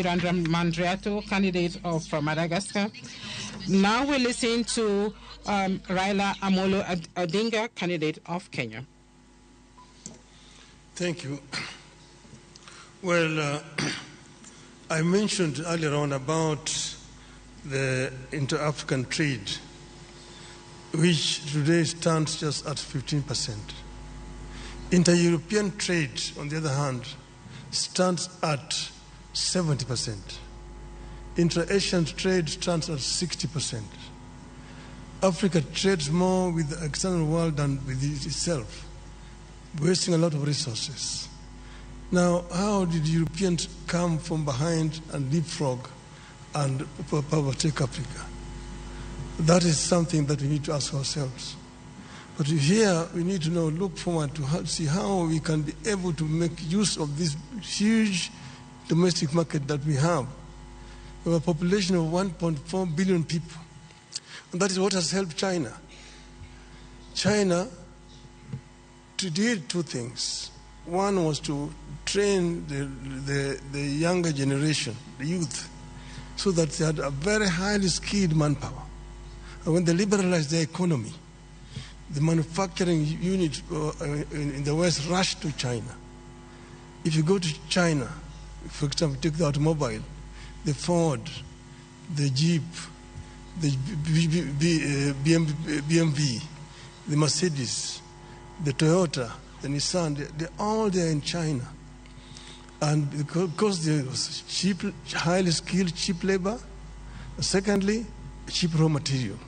Mandriato, candidate of Madagascar. Now we're listening to Raila Odinga, candidate of Kenya. Thank you. Well, I mentioned earlier on about the inter-African trade, which today stands just at 15%. Inter-European trade, on the other hand, stands at 70%. Inter-Asian trade stands at 60%. Africa trades more with the external world than with itself, wasting a lot of resources. Now, how did Europeans come from behind and leapfrog and overtake Africa? That is something that we need to ask ourselves. But here we need to now look forward to see how we can be able to make use of this huge domestic market that we have. We have a population of 1.4 billion people. And that is what has helped China. China did two things. One was to train the younger generation, the youth, so that they had a very highly skilled manpower. And when they liberalized their economy, the manufacturing unit in the West rushed to China. If you go to China, for example, take the automobile, the Ford, the Jeep, the BMW, the Mercedes, the Toyota, the Nissan, they're all there in China. And because there was cheap, highly skilled, cheap labor, secondly, cheap raw material.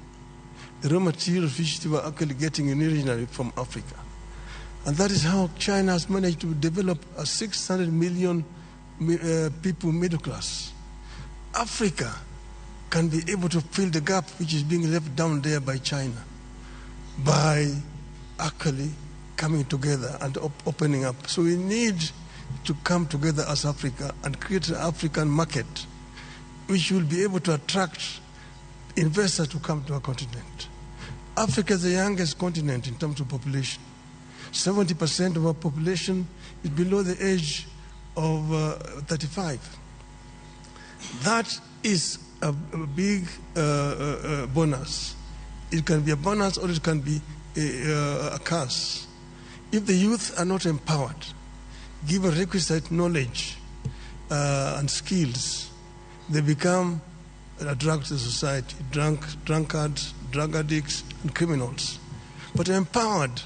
The raw materials which they were actually getting originally from Africa. And that is how China has managed to develop a 600 million people middle class. Africa can be able to fill the gap which is being left down there by China by actually coming together and opening up. So we need to come together as Africa and create an African market which will be able to attract investors to come to our continent. Africa is the youngest continent in terms of population. 70% of our population is below the age of 35. That is a big bonus. It can be a bonus or it can be a curse. If the youth are not empowered, given requisite knowledge and skills, they become a drug to society, drunkards, drug addicts, and criminals. But empowered,